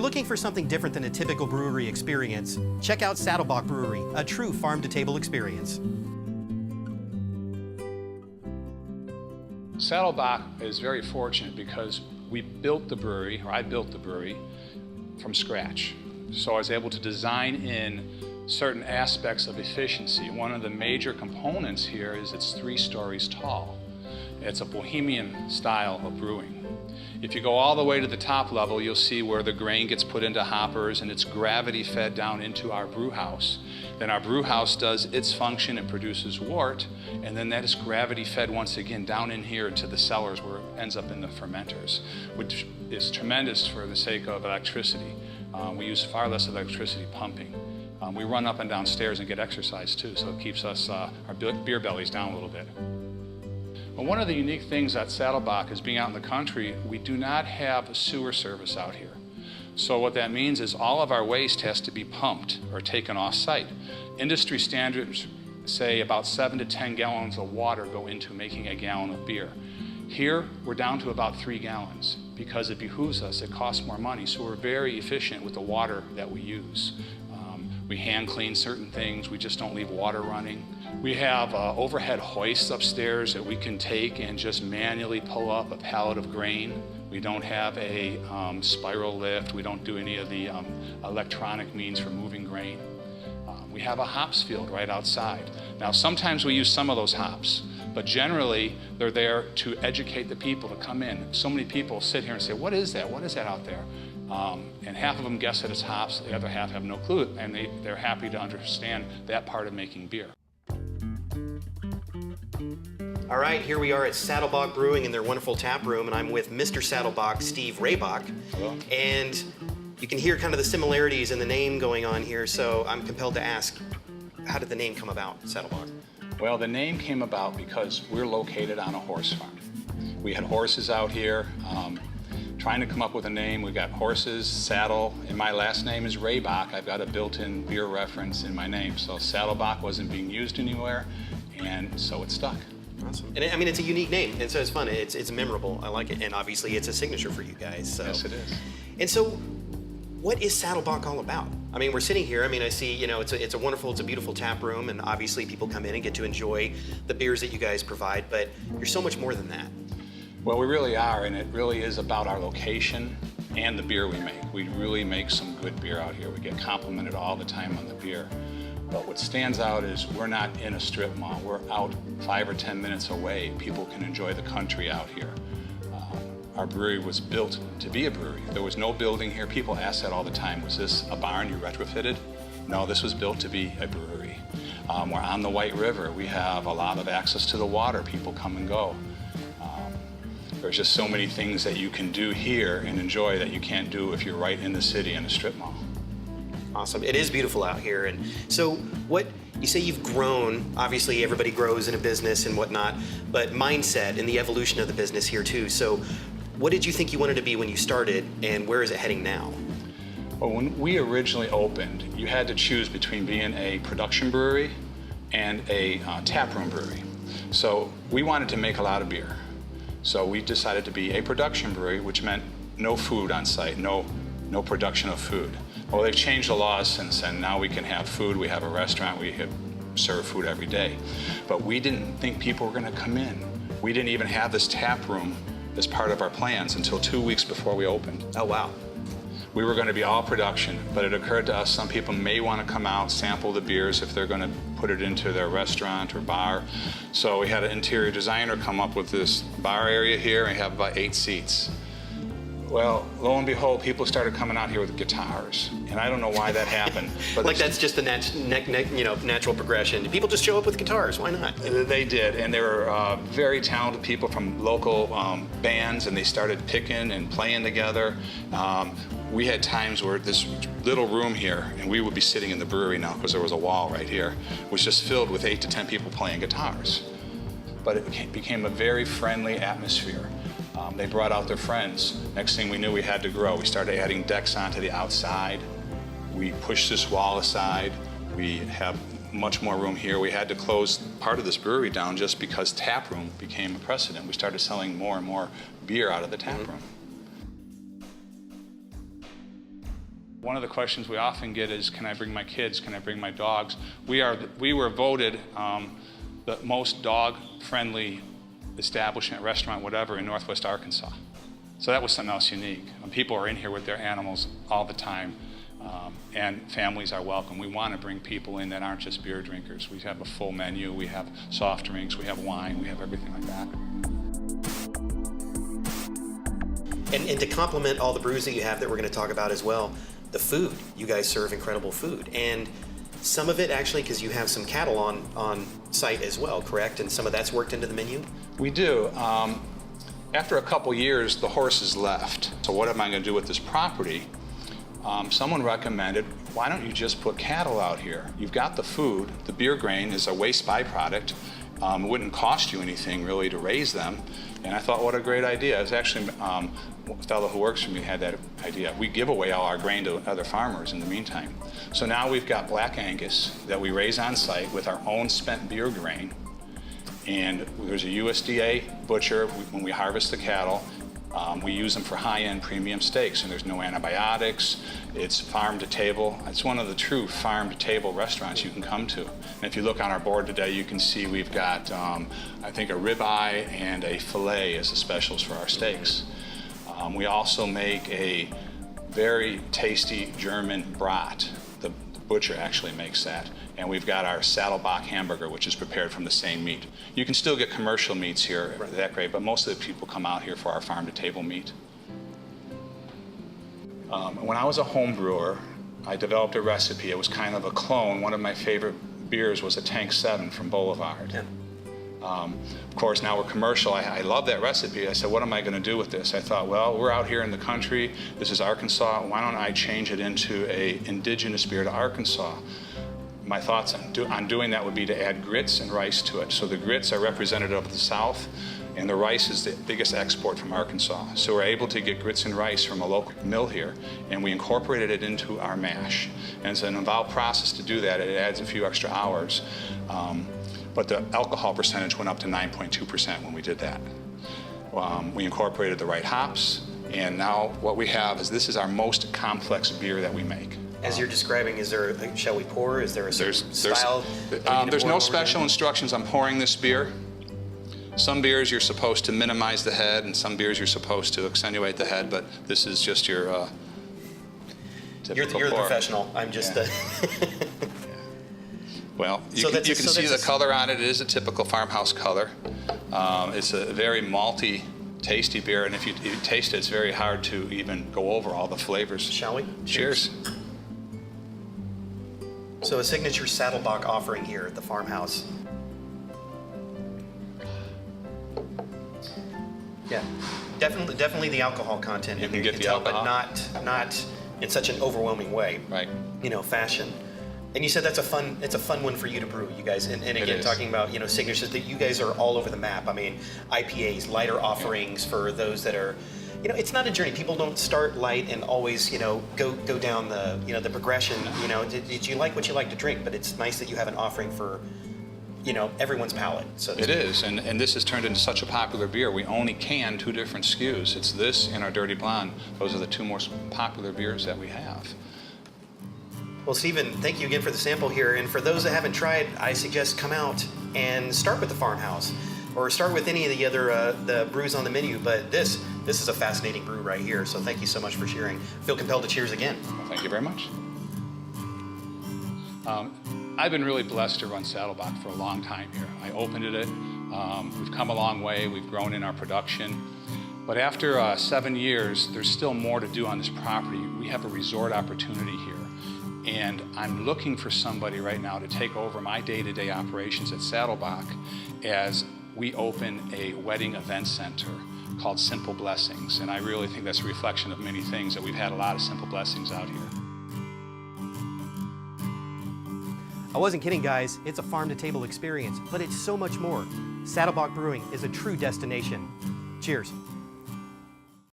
you're looking for something different than a typical brewery experience, check out Saddlebock Brewery, a true farm-to-table experience. Saddlebock is very fortunate because we built the brewery, or I built the brewery, from scratch. So I was able to design in certain aspects of efficiency. One of the major components here is it's 3 stories tall. It's a bohemian style of brewing. If you go all the way to the top level, you'll see where the grain gets put into hoppers and it's gravity fed down into our brew house. Then our brew house does its function and produces wort, and then that is gravity fed once again down in here into the cellars where it ends up in the fermenters, which is tremendous for the sake of electricity. We use far less electricity pumping. We run up and down stairs and get exercise too, so it keeps us, our beer bellies down a little bit. Well, one of the unique things at Saddlebock is being out in the country, we do not have a sewer service out here. So what that means is all of our waste has to be pumped or taken off-site. Industry standards say about 7 to 10 gallons of water go into making a gallon of beer. Here, we're down to about 3 gallons because it behooves us, it costs more money, so we're very efficient with the water that we use. We hand clean certain things, we just don't leave water running. We have overhead hoists upstairs that we can take and just manually pull up a pallet of grain. We don't have a spiral lift, we don't do any of the electronic means for moving grain. We have a hops field right outside. Now sometimes we use some of those hops, but generally they're there to educate the people to come in. So many people sit here and say, what is that? What is that out there? And half of them guess that it's hops, the other half have no clue, and they're happy to understand that part of making beer. All right, here we are at Saddlebock Brewing in their wonderful tap room, and I'm with Mr. Saddlebock, Steve Rehbock. Hello. And you can hear kind of the similarities in the name going on here, so I'm compelled to ask, how did the name come about, Saddlebock? Well, the name came about because we're located on a horse farm. We had horses out here, trying to come up with a name. We got horses, saddle, and my last name is Rehbock. I've got a built-in beer reference in my name, so Saddlebock wasn't being used anywhere, and so it stuck. Awesome. And I mean, it's a unique name, and so it's fun. It's memorable. I like it, and obviously it's a signature for you guys. So. Yes, it is. And so, what is Saddlebock all about? I mean, we're sitting here. I mean, I see, you know, it's a beautiful tap room, and obviously people come in and get to enjoy the beers that you guys provide. But you're so much more than that. Well, we really are, and it really is about our location and the beer we make. We really make some good beer out here. We get complimented all the time on the beer. But what stands out is we're not in a strip mall. We're out 5 or 10 minutes away. People can enjoy the country out here. Our brewery was built to be a brewery. There was no building here. People ask that all the time. Was this a barn you retrofitted? No, this was built to be a brewery. We're on the White River. We have a lot of access to the water. People come and go. There's just so many things that you can do here and enjoy that you can't do if you're right in the city in a strip mall. Awesome. It is beautiful out here. And so what you say you've grown, obviously everybody grows in a business and whatnot, but mindset and the evolution of the business here too. So what did you think you wanted to be when you started, and where is it heading now? Well, when we originally opened, you had to choose between being a production brewery and a taproom brewery. So we wanted to make a lot of beer. So we decided to be a production brewery, which meant no food on site, no production of food. Well, they've changed the laws since then. Now we can have food, we have a restaurant, we serve food every day. But we didn't think people were gonna come in. We didn't even have this tap room as part of our plans until 2 weeks before we opened. Oh, wow. We were gonna be all production, but it occurred to us some people may wanna come out, sample the beers if they're gonna put it into their restaurant or bar. So we had an interior designer come up with this bar area here, and we have about 8 seats. Well, lo and behold, people started coming out here with guitars, and I don't know why that happened. But like that's just the natural progression. People just show up with guitars. Why not? They did, and they were very talented people from local bands, and they started picking and playing together. We had times where this little room here, and we would be sitting in the brewery now because there was a wall right here, was just filled with 8 to 10 people playing guitars. But it became a very friendly atmosphere. They brought out their friends. Next thing we knew, we had to grow. We started adding decks onto the outside. We pushed this wall aside. We have much more room here. We had to close part of this brewery down just because tap room became a precedent. We started selling more and more beer out of the tap room. One of the questions we often get is, can I bring my kids? Can I bring my dogs? We were voted the most dog-friendly establishment, restaurant, whatever, in Northwest Arkansas. So that was something else unique. People are in here with their animals all the time, and families are welcome. We want to bring people in that aren't just beer drinkers. We have a full menu. We have soft drinks. We have wine. We have everything like that. And to complement all the brews that you have that we're going to talk about as well, the food. You guys serve incredible food. And some of it actually, because you have some cattle on site as well, correct? And some of that's worked into the menu? We do. After a couple years, the horses left. So what am I going to do with this property? Someone recommended, why don't you just put cattle out here? You've got the food. The beer grain is a waste byproduct. It wouldn't cost you anything really to raise them. And I thought, what a great idea. It was actually a fellow who works for me had that idea. We give away all our grain to other farmers in the meantime. So now we've got Black Angus that we raise on site with our own spent beer grain. And there's a USDA butcher when we harvest the cattle. We use them for high-end premium steaks, and there's no antibiotics. It's farm to table. It's one of the true farm to table restaurants you can come to. And if you look on our board today, you can see we've got, I think, a ribeye and a filet as the specials for our steaks. We also make a very tasty German brat. The butcher actually makes that. And we've got our Saddlebock hamburger, which is prepared from the same meat. You can still get commercial meats here, that great, but most of the people come out here for our farm-to-table meat. When I was a home brewer, I developed a recipe. It was kind of a clone. One of my favorite beers was a Tank 7 from Boulevard. Yeah. Of course, now we're commercial. I love that recipe. I said, what am I going to do with this? I thought, well, we're out here in the country. This is Arkansas. Why don't I change it into an indigenous beer to Arkansas? My thoughts on doing that would be to add grits and rice to it. So the grits are representative of the South, and the rice is the biggest export from Arkansas. So we're able to get grits and rice from a local mill here, and we incorporated it into our mash. And it's an involved process to do that. It adds a few extra hours. But the alcohol percentage went up to 9.2% when we did that. We incorporated the right hops, and now what we have is this is our most complex beer that we make. As you're describing, is there, shall we pour? Is there a certain style? There's no special instructions on pouring this beer. Some beers you're supposed to minimize the head, and some beers you're supposed to accentuate the head, but this is just your typical You're the pour. professional. I'm just... Yeah. Well, you can see the color on it. It is a typical farmhouse color. It's a very malty, tasty beer, and if you taste it, it's very hard to even go over all the flavors. Shall we? Cheers. So a signature Saddlebock offering here at the farmhouse. Yeah, definitely the alcohol content in here. You can get the alcohol, but not in such an overwhelming way. Right. Fashion. And you said it's a fun one for you to brew, you guys. And again, talking about signatures, that you guys are all over the map. I mean, IPAs, lighter offerings for those that are, it's not a journey. People don't start light and always go down the the progression. Did you like what you like to drink? But it's nice that you have an offering for everyone's palate. So it is, and this has turned into such a popular beer. We only can 2 different SKUs. It's this and our Dirty Blonde. Those are the 2 most popular beers that we have. Well, Stephen, thank you again for the sample here. And for those that haven't tried, I suggest come out and start with the farmhouse, or start with any of the other the brews on the menu. But this is a fascinating brew right here. So thank you so much for sharing. Feel compelled to cheers again. Well, thank you very much. I've been really blessed to run Saddlebock for a long time here. I opened it. We've come a long way. We've grown in our production. But after 7 years, there's still more to do on this property. We have a resort opportunity here. And I'm looking for somebody right now to take over my day-to-day operations at Saddlebock as we open a wedding event center called Simple Blessings. And I really think that's a reflection of many things, that we've had a lot of simple blessings out here. I wasn't kidding, guys. It's a farm-to-table experience, but it's so much more. Saddlebock Brewing is a true destination. Cheers.